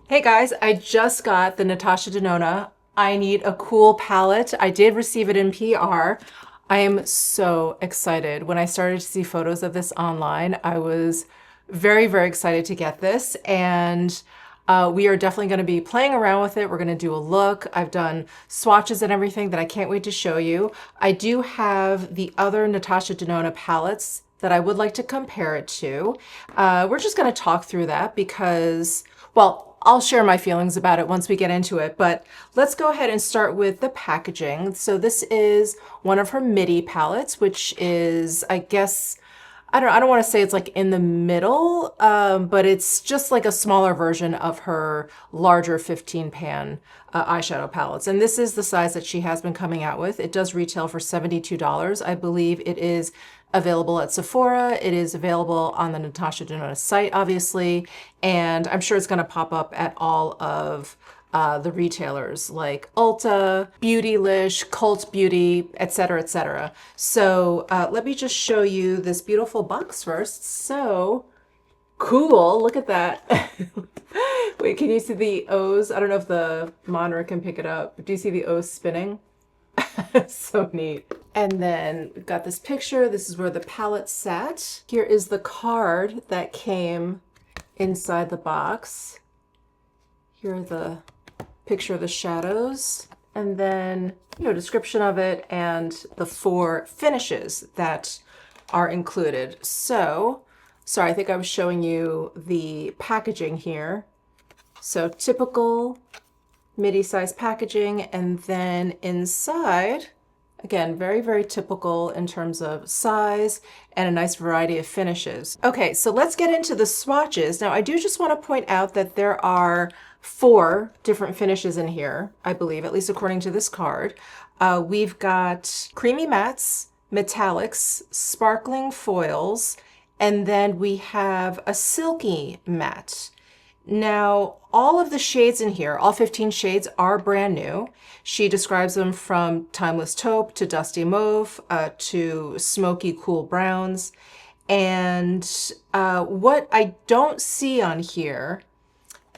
Hey guys, I just got the Natasha Denona I Need a Cool palette. I did receive it in PR. I am so excited. When I started to see photos of this online, I was very excited to get this. And we are definitely going to be playing around with it. We're going to do a look. I've done swatches and everything that I can't wait to show you. I do have the other Natasha Denona palettes that I would like to compare it to. We're just going to talk through that because, well, I'll share my feelings about it once we get into it, but let's go ahead and start with the packaging. So this is one of her midi palettes, which is, I guess, I don't want to say it's like in the middle, but it's just like a smaller version of her larger 15 pan eyeshadow palettes. And this is the size that she has been coming out with. It does retail for $72. I believe it is available at Sephora. It is available on the Natasha Denona site, obviously, and I'm sure it's going to pop up at all of the retailers like Ulta, Beautylish, Cult Beauty, etc., etc. So let me just show you this beautiful box first. So cool, look at that. Wait, can you see the O's? I don't know if the monitor can pick it up, but do you see the O's spinning? So neat. And then we've got this picture. This is where the palette sat. Here is the card that came inside the box. Here are the picture of the shadows, and then, description of it and the 4 finishes that are included. So, sorry, I think I was showing you the packaging here. So typical midi size packaging, and then inside, again, very typical in terms of size and a nice variety of finishes. Okay, so let's get into the swatches. Now, I do just want to point out that there are 4 different finishes in here, I believe, at least according to this card. We've got creamy mattes, metallics, sparkling foils, and then we have a silky matte. Now, all of the shades in here, all 15 shades, are brand new. She describes them from Timeless Taupe to Dusty Mauve to Smoky Cool Browns. And what I don't see on here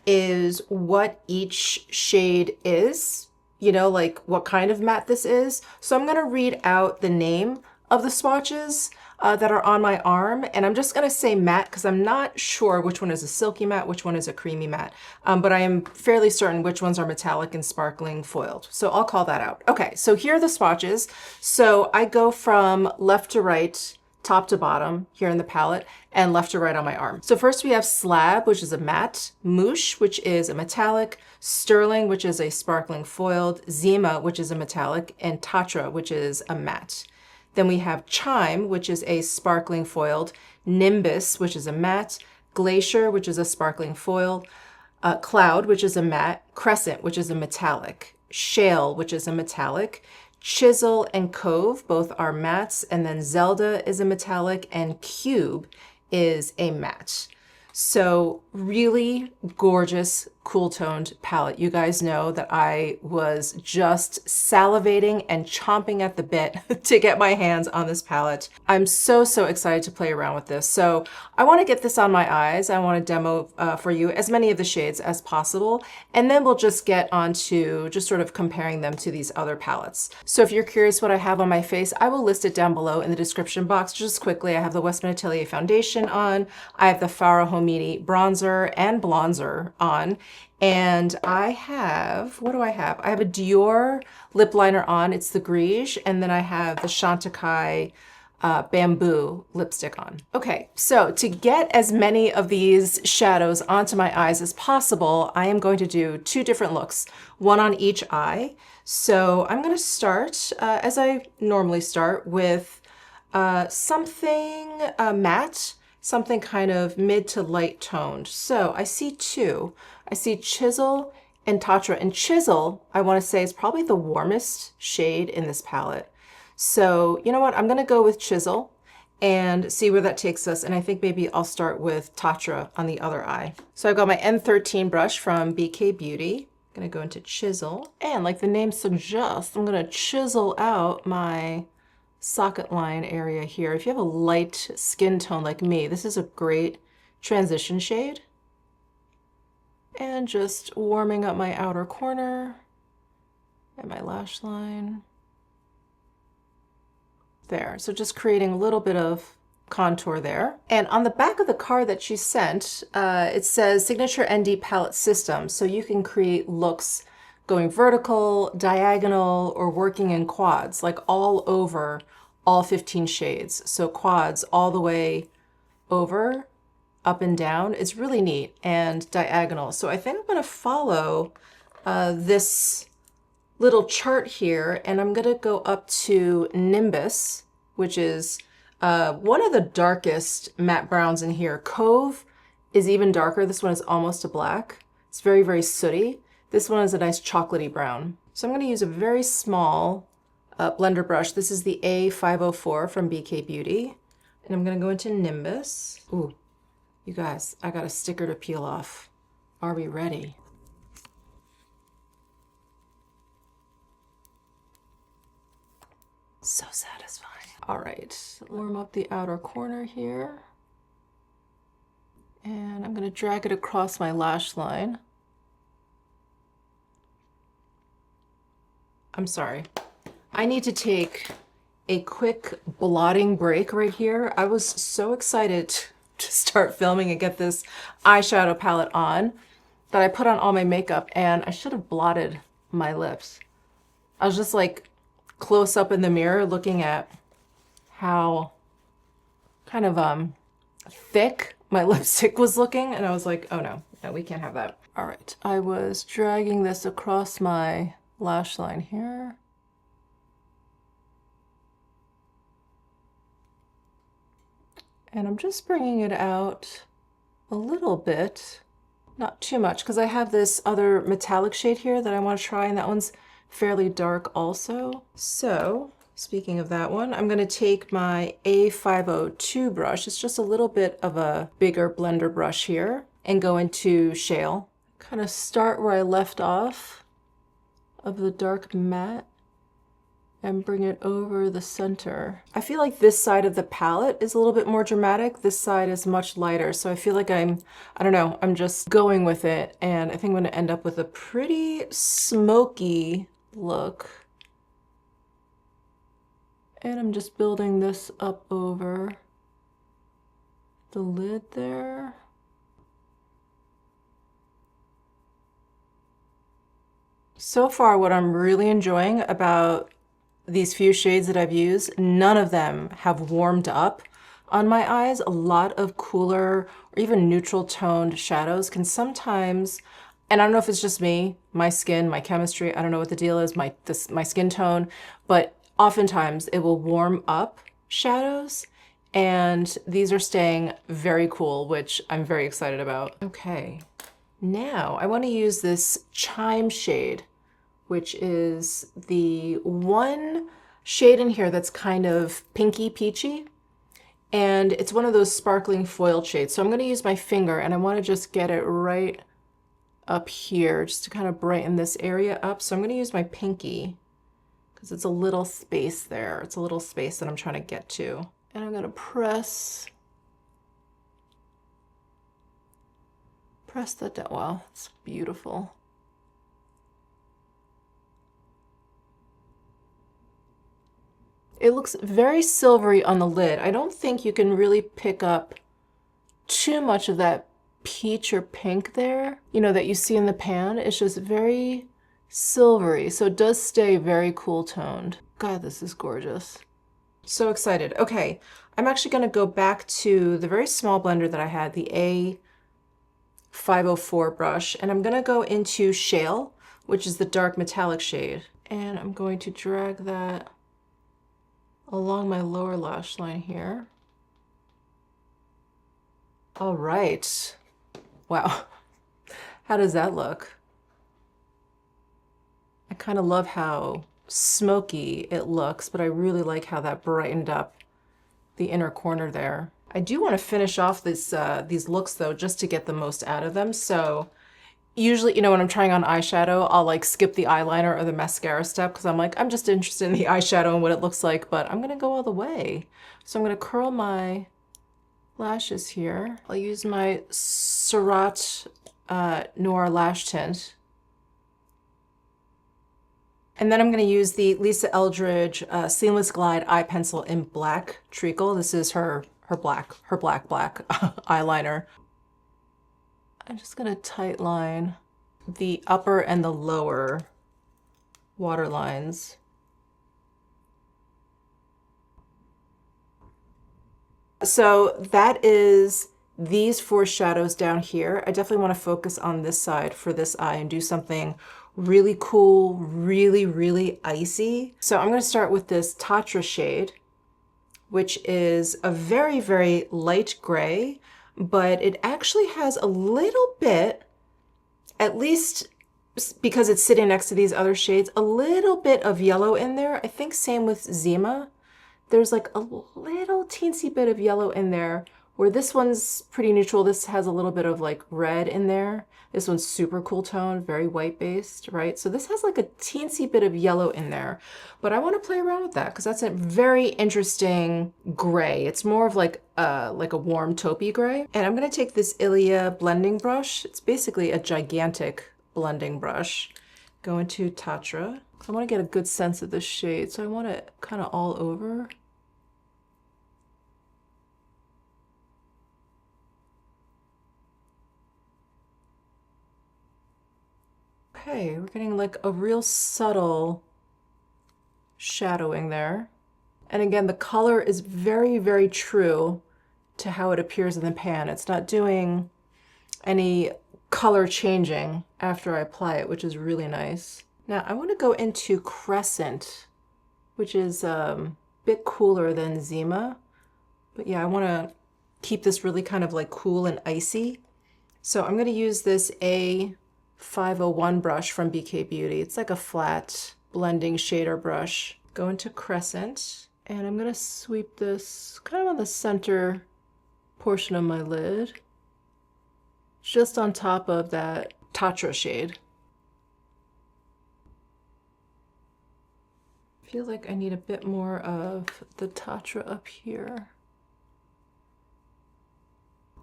is what each shade is, like what kind of matte this is. So I'm going to read out the name of the swatches that are on my arm, and I'm just going to say matte because I'm not sure which one is a silky matte, which one is a creamy matte, but I am fairly certain which ones are metallic and sparkling foiled. So I'll call that out. Okay, so here are the swatches. So I go from left to right, top to bottom here in the palette, and left to right on my arm. So first we have Slab, which is a matte, Mouche, which is a metallic, Sterling, which is a sparkling foiled, Zima, which is a metallic, and Tatra, which is a matte. Then we have Chime, which is a sparkling foiled, Nimbus, which is a matte, Glacier, which is a sparkling foiled, Cloud, which is a matte, Crescent, which is a metallic, Shale, which is a metallic, Chisel and Cove, both are mattes, and then Zelda is a metallic, and Cube is a matte. So really gorgeous, cool-toned palette. You guys know that I was just salivating and chomping at the bit to get my hands on this palette. I'm so excited to play around with this. So I want to get this on my eyes. I want to demo for you as many of the shades as possible, and then we'll just get on to just sort of comparing them to these other palettes. So if you're curious what I have on my face, I will list it down below in the description box. Just quickly, I have the Westman Atelier foundation on. I have the Farrow Hominy bronzer and blonzer on. And I have, what do I have? I have a Dior lip liner on. It's the Grige. And then I have the Chantecaille Bamboo lipstick on. Okay, so to get as many of these shadows onto my eyes as possible, I am going to do 2 different looks, one on each eye. So I'm going to start, as I normally start, with something matte, something kind of mid to light toned. So I see 2. I see Chisel and Tatra. And Chisel, I want to say, is probably the warmest shade in this palette. So you know what? I'm going to go with Chisel and see where that takes us. And I think maybe I'll start with Tatra on the other eye. So I've got my N13 brush from BK Beauty. I'm going to go into Chisel. And like the name suggests, I'm going to chisel out my socket line area here. If you have a light skin tone like me, this is a great transition shade. And just warming up my outer corner and my lash line. There, so just creating a little bit of contour there. And on the back of the card that she sent, it says Signature ND Palette System. So you can create looks going vertical, diagonal, or working in quads, like all over all 15 shades. So quads all the way over, up and down. It's really neat, and diagonal. So I think I'm gonna follow this little chart here, and I'm gonna go up to Nimbus, which is one of the darkest matte browns in here. Cove is even darker. This one is almost a black. It's very, very sooty. This one is a nice chocolatey brown. So I'm gonna use a very small blender brush. This is the A504 from BK Beauty. And I'm gonna go into Nimbus. Ooh, you guys, I got a sticker to peel off. Are we ready? So satisfying. All right, warm up the outer corner here. And I'm gonna drag it across my lash line. I'm sorry. I need to take a quick blotting break right here. I was so excited to start filming and get this eyeshadow palette on that I put on all my makeup, and I should have blotted my lips. I was just like close up in the mirror looking at how kind of thick my lipstick was looking, and I was like, oh no, we can't have that. All right, I was dragging this across my lash line here. And I'm just bringing it out a little bit, not too much, because I have this other metallic shade here that I want to try, and that one's fairly dark also. So, speaking of that one, I'm going to take my A502 brush. It's just a little bit of a bigger blender brush here, and go into Shale. Kind of start where I left off of the dark matte and bring it over the center. I feel like this side of the palette is a little bit more dramatic. This side is much lighter. So I feel like I don't know, I'm just going with it. And I think I'm gonna end up with a pretty smoky look. And I'm just building this up over the lid there. So far, what I'm really enjoying about these few shades that I've used, none of them have warmed up on my eyes. A lot of cooler or even neutral toned shadows can sometimes, and I don't know if it's just me, my skin, my chemistry, I don't know what the deal is, my skin tone, but oftentimes it will warm up shadows, and these are staying very cool, which I'm very excited about. Okay, now I want to use this Chime shade, which is the one shade in here that's kind of pinky peachy. And it's one of those sparkling foil shades. So I'm gonna use my finger, and I wanna just get it right up here just to kind of brighten this area up. So I'm gonna use my pinky because it's a little space there. It's a little space that I'm trying to get to. And I'm gonna press that down. Wow, it's beautiful. It looks very silvery on the lid. I don't think you can really pick up too much of that peach or pink there, you know, that you see in the pan. It's just very silvery, so it does stay very cool toned. God, this is gorgeous. So excited. Okay, I'm actually gonna go back to the very small blender that I had, the A504 brush, and I'm gonna go into Shale, which is the dark metallic shade. And I'm going to drag that along my lower lash line here. All right. Wow. How does that look? I kind of love how smoky it looks, but I really like how that brightened up the inner corner there. I do want to finish off this these looks though, just to get the most out of them. So usually, you know, when I'm trying on eyeshadow, I'll like skip the eyeliner or the mascara step because I'm like, I'm just interested in the eyeshadow and what it looks like, but I'm gonna go all the way. So I'm gonna curl my lashes here. I'll use my Swatch Noir Lash Tint. And then I'm going to use the Lisa Eldridge Seamless Glide Eye Pencil in Black Treacle. This is her black eyeliner. I'm just going to tight line the upper and the lower water lines. So that is these four shadows down here. I definitely want to focus on this side for this eye and do something really cool, really icy. So I'm going to start with this Tatra shade, which is a very light gray, but it actually has a little bit, at least because it's sitting next to these other shades, a little bit of yellow in there. I think same with Zima. There's like a little teensy bit of yellow in there, where this one's pretty neutral. This has a little bit of like red in there. This one's super cool tone, very white based, right? So this has like a teensy bit of yellow in there, but I want to play around with that because that's a very interesting gray. It's more of like a warm taupey gray. And I'm going to take this Ilia blending brush. It's basically a gigantic blending brush. Go into Tatra. I want to get a good sense of the shade, so I want it kind of all over. Okay, we're getting like a real subtle shadowing there. And again, the color is very true to how it appears in the pan. It's not doing any color changing after I apply it, which is really nice. Now I want to go into Crescent, which is a bit cooler than Zima. But yeah, I want to keep this really kind of like cool and icy. So I'm going to use this A501 brush from BK Beauty. It's like a flat blending shader brush. Go into Crescent, and I'm going to sweep this kind of on the center portion of my lid, just on top of that Tatra shade. I feel like I need a bit more of the Tatra up here.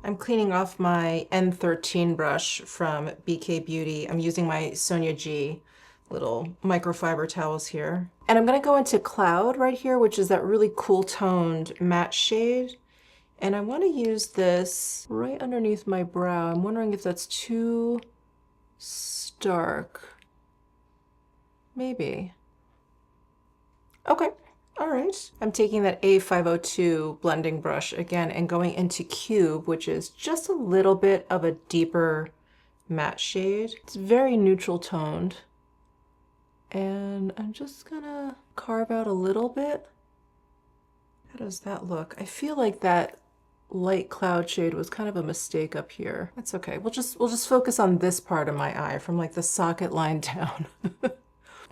I'm cleaning off my N13 brush from BK Beauty. I'm using my Sonia G little microfiber towels here. And I'm gonna go into Cloud right here, which is that really cool toned matte shade. And I wanna use this right underneath my brow. I'm wondering if that's too stark. Maybe. Okay. All right, I'm taking that A502 blending brush again and going into Cube, which is just a little bit of a deeper matte shade. It's very neutral toned. And I'm just gonna carve out a little bit. How does that look? I feel like that light cloud shade was kind of a mistake up here. That's okay. We'll just focus on this part of my eye from like the socket line down.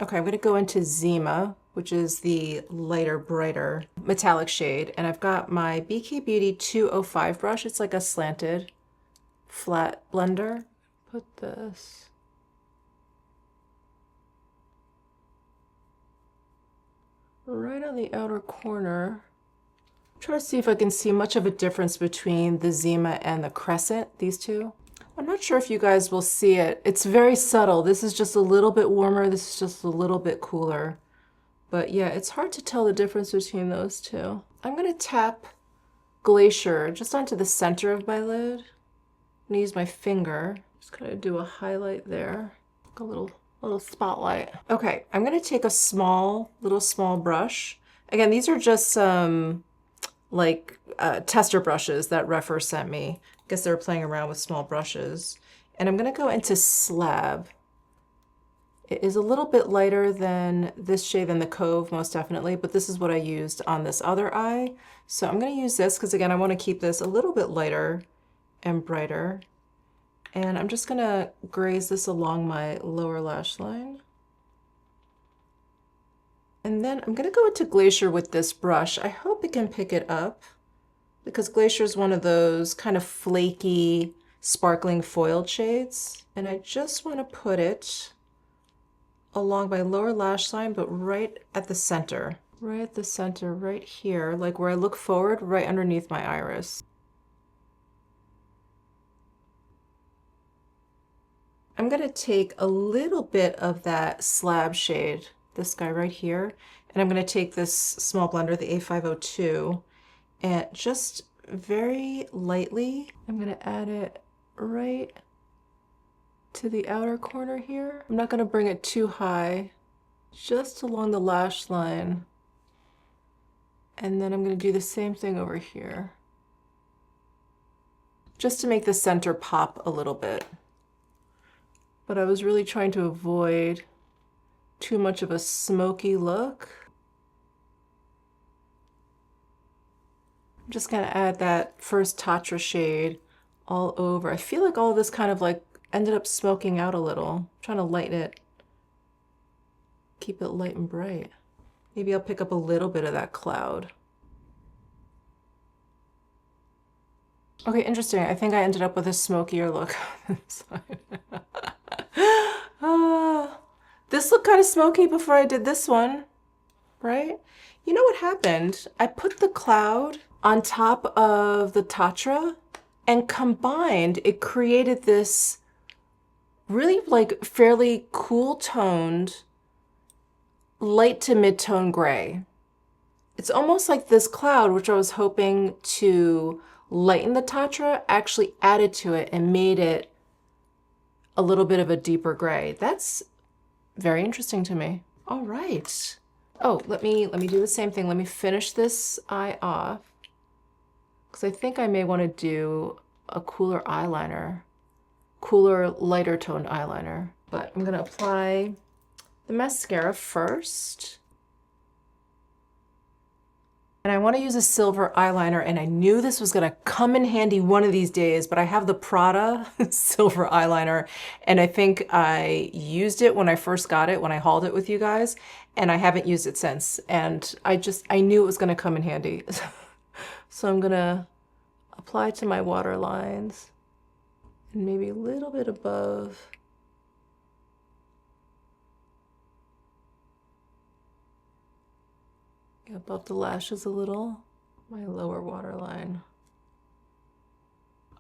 Okay, I'm gonna go into Zima, which is the lighter, brighter metallic shade. And I've got my BK Beauty 205 brush. It's like a slanted, flat blender. Put this right on the outer corner. Try to see if I can see much of a difference between the Zima and the Crescent, these two. I'm not sure if you guys will see it. It's very subtle. This is just a little bit warmer. This is just a little bit cooler. But yeah, it's hard to tell the difference between those two. I'm gonna tap Glacier just onto the center of my lid. I'm gonna use my finger. Just kind of do a highlight there. Like a little spotlight. Okay, I'm gonna take a little small brush. Again, these are just some like tester brushes that Refer sent me. I guess they were playing around with small brushes. And I'm gonna go into Slab. It is a little bit lighter than this shade, than the Cove, most definitely, but this is what I used on this other eye. So I'm gonna use this because again, I wanna keep this a little bit lighter and brighter. And I'm just gonna graze this along my lower lash line. And then I'm gonna go into Glacier with this brush. I hope it can pick it up because Glacier is one of those kind of flaky, sparkling foiled shades. And I just wanna put it along my lower lash line, but right at the center. Right at the center, right here, like where I look forward, right underneath my iris. I'm gonna take a little bit of that slab shade, this guy right here, and I'm gonna take this small blender, the A502, and just very lightly, I'm gonna add it right to the outer corner here. I'm not gonna bring it too high, just along the lash line. And then I'm gonna do the same thing over here, just to make the center pop a little bit. But I was really trying to avoid too much of a smoky look. I'm just gonna add that first Tatra shade all over. I feel like all of this kind of like ended up smoking out a little. I'm trying to lighten it, keep it light and bright. Maybe I'll pick up a little bit of that cloud. Okay, interesting. I think I ended up with a smokier look. This looked kind of smoky before I did this one, right? You know what happened? I put the cloud on top of the Tatra, and combined, it created this really like fairly cool toned, light to mid-tone gray. It's almost like this cloud, which I was hoping to lighten the Tatra, actually added to it and made it a little bit of a deeper gray. That's very interesting to me. All right. Oh, let me do the same thing. Let me finish this eye off, because I think I may want to do a cooler eyeliner, cooler, lighter toned eyeliner. But I'm gonna apply the mascara first. And I want to use a silver eyeliner, and I knew this was going to come in handy one of these days, but I have the Prada silver eyeliner, and I think I used it when I first got it, when I hauled it with you guys, and I haven't used it since. And I knew it was going to come in handy. So I'm going to apply to my water lines and maybe a little bit above. Above the lashes a little, my lower waterline.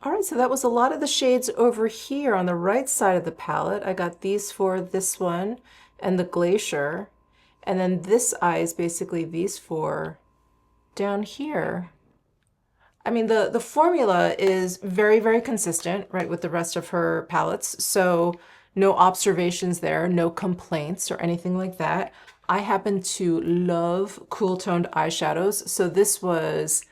All right, so that was a lot of the shades over here on the right side of the palette. I got these for this one and the Glacier. And then this eye is basically these four down here. I mean, the formula is very, very consistent, right, with the rest of her palettes. So no observations there, no complaints or anything like that. I happen to love cool toned eyeshadows, so this was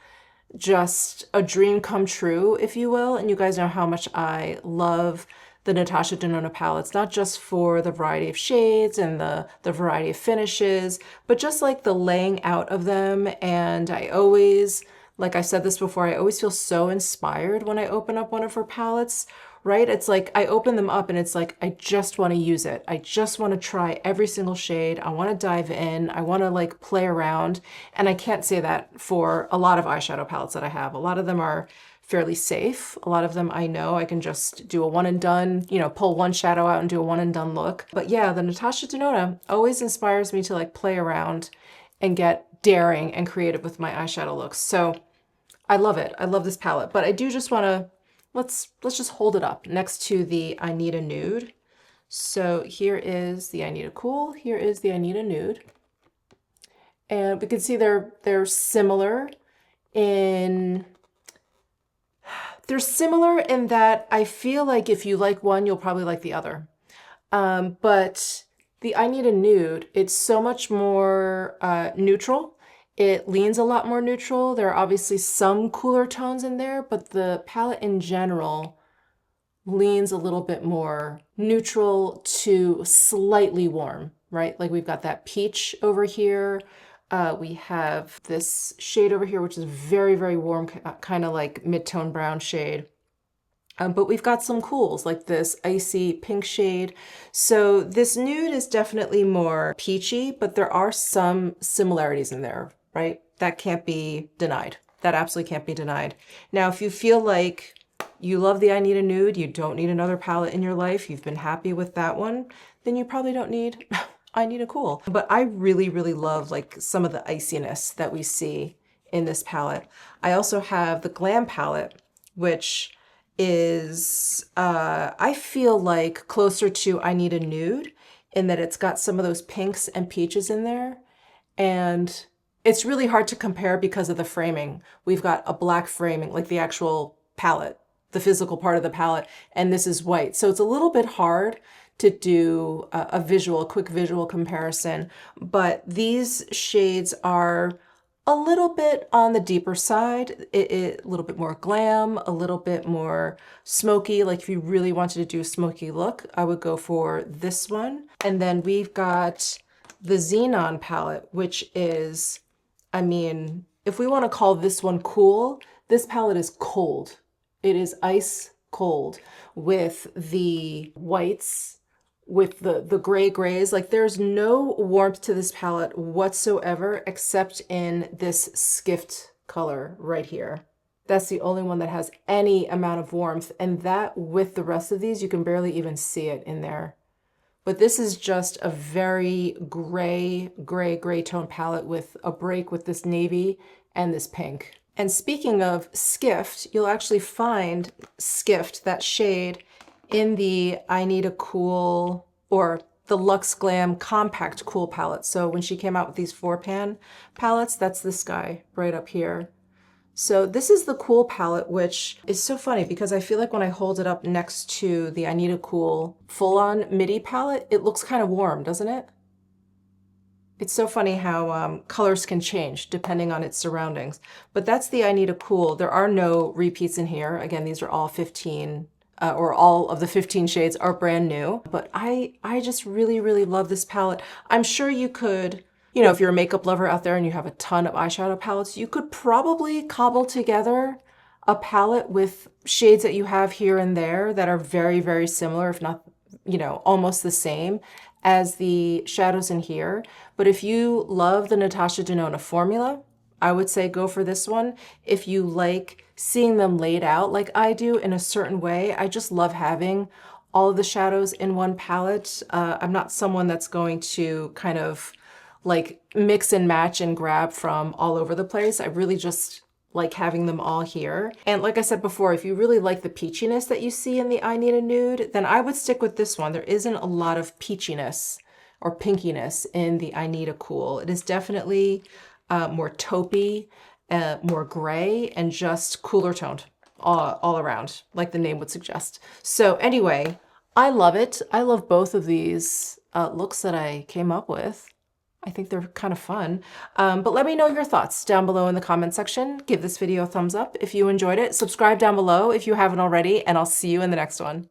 just a dream come true, if you will. And you guys know how much I love the Natasha Denona palettes, not just for the variety of shades and the variety of finishes, but just like the laying out of them. And I always, like I said this before, I always feel so inspired when I open up one of her palettes, right? It's like I open them up and it's like, I just want to use it. I just want to try every single shade. I want to dive in. I want to like play around. And I can't say that for a lot of eyeshadow palettes that I have. A lot of them are fairly safe. A lot of them I know I can just do a one and done, you know, pull one shadow out and do a one and done look. But yeah, the Natasha Denona always inspires me to like play around and get daring and creative with my eyeshadow looks. So I love it. I love this palette. But I do just want to let's just hold it up next to the I Need a Nude. So here is the I Need a Cool, here is the I Need a Nude. And we can see they're similar in that I feel like if you like one, you'll probably like the other. But the I Need a Nude, it's so much more neutral. It leans a lot more neutral. There are obviously some cooler tones in there, but the palette in general leans a little bit more neutral to slightly warm, right? Like we've got that peach over here. We have this shade over here, which is very, very warm, kind of like mid-tone brown shade. But we've got some cools like this icy pink shade. So this nude is definitely more peachy, but there are some similarities in there, right? That can't be denied. That absolutely can't be denied. Now, if you feel like you love the I Need a Nude, you don't need another palette in your life, you've been happy with that one, then you probably don't need I Need a Cool. But I really, really love like some of the iciness that we see in this palette. I also have the Glam palette, which is, I feel like closer to I Need a Nude in that it's got some of those pinks and peaches in there. And it's really hard to compare because of the framing. We've got a black framing, like the actual palette, the physical part of the palette, and this is white. So it's a little bit hard to do a quick visual comparison, but these shades are a little bit on the deeper side, a little bit more glam, a little bit more smoky. Like if you really wanted to do a smoky look, I would go for this one. And then we've got the Xenon palette, which is, I mean, if we want to call this one cool, this palette is cold. It is ice cold with the whites, with the grays. Like there's no warmth to this palette whatsoever except in this skiffed color right here. That's the only one that has any amount of warmth, and that with the rest of these, you can barely even see it in there. But this is just a very gray tone palette with a break with this navy and this pink. And speaking of skiffed, you'll actually find skiffed, that shade, in the I Need a Cool, or the Luxe Glam Compact Cool palette. So when she came out with these 4-pan palettes, that's this guy right up here. So this is the Cool palette, which is so funny because I feel like when I hold it up next to the I Need a Cool full-on midi palette, it looks kind of warm, doesn't it? It's so funny how colors can change depending on its surroundings. But that's the I Need a Cool. There are no repeats in here. Again, these are all 15, or all of the 15 shades are brand new. But I just really love this palette. I'm sure you could, you know, if you're a makeup lover out there and you have a ton of eyeshadow palettes, you could probably cobble together a palette with shades that you have here and there that are very similar, if not, you know, almost the same as the shadows in here. But if you love the Natasha Denona formula, I would say go for this one. If you like seeing them laid out like I do in a certain way, I just love having all of the shadows in one palette. I'm not someone that's going to kind of like mix and match and grab from all over the place. I really just like having them all here. And like I said before, if you really like the peachiness that you see in the I Need a Nude, then I would stick with this one. There isn't a lot of peachiness or pinkiness in the I Need a Cool. It is definitely more taupey, more gray, and just cooler toned all around, like the name would suggest. So anyway, I love it. I love both of these looks that I came up with. I think they're kind of fun. But let me know your thoughts down below in the comment section. Give this video a thumbs up if you enjoyed it. Subscribe down below if you haven't already, and I'll see you in the next one.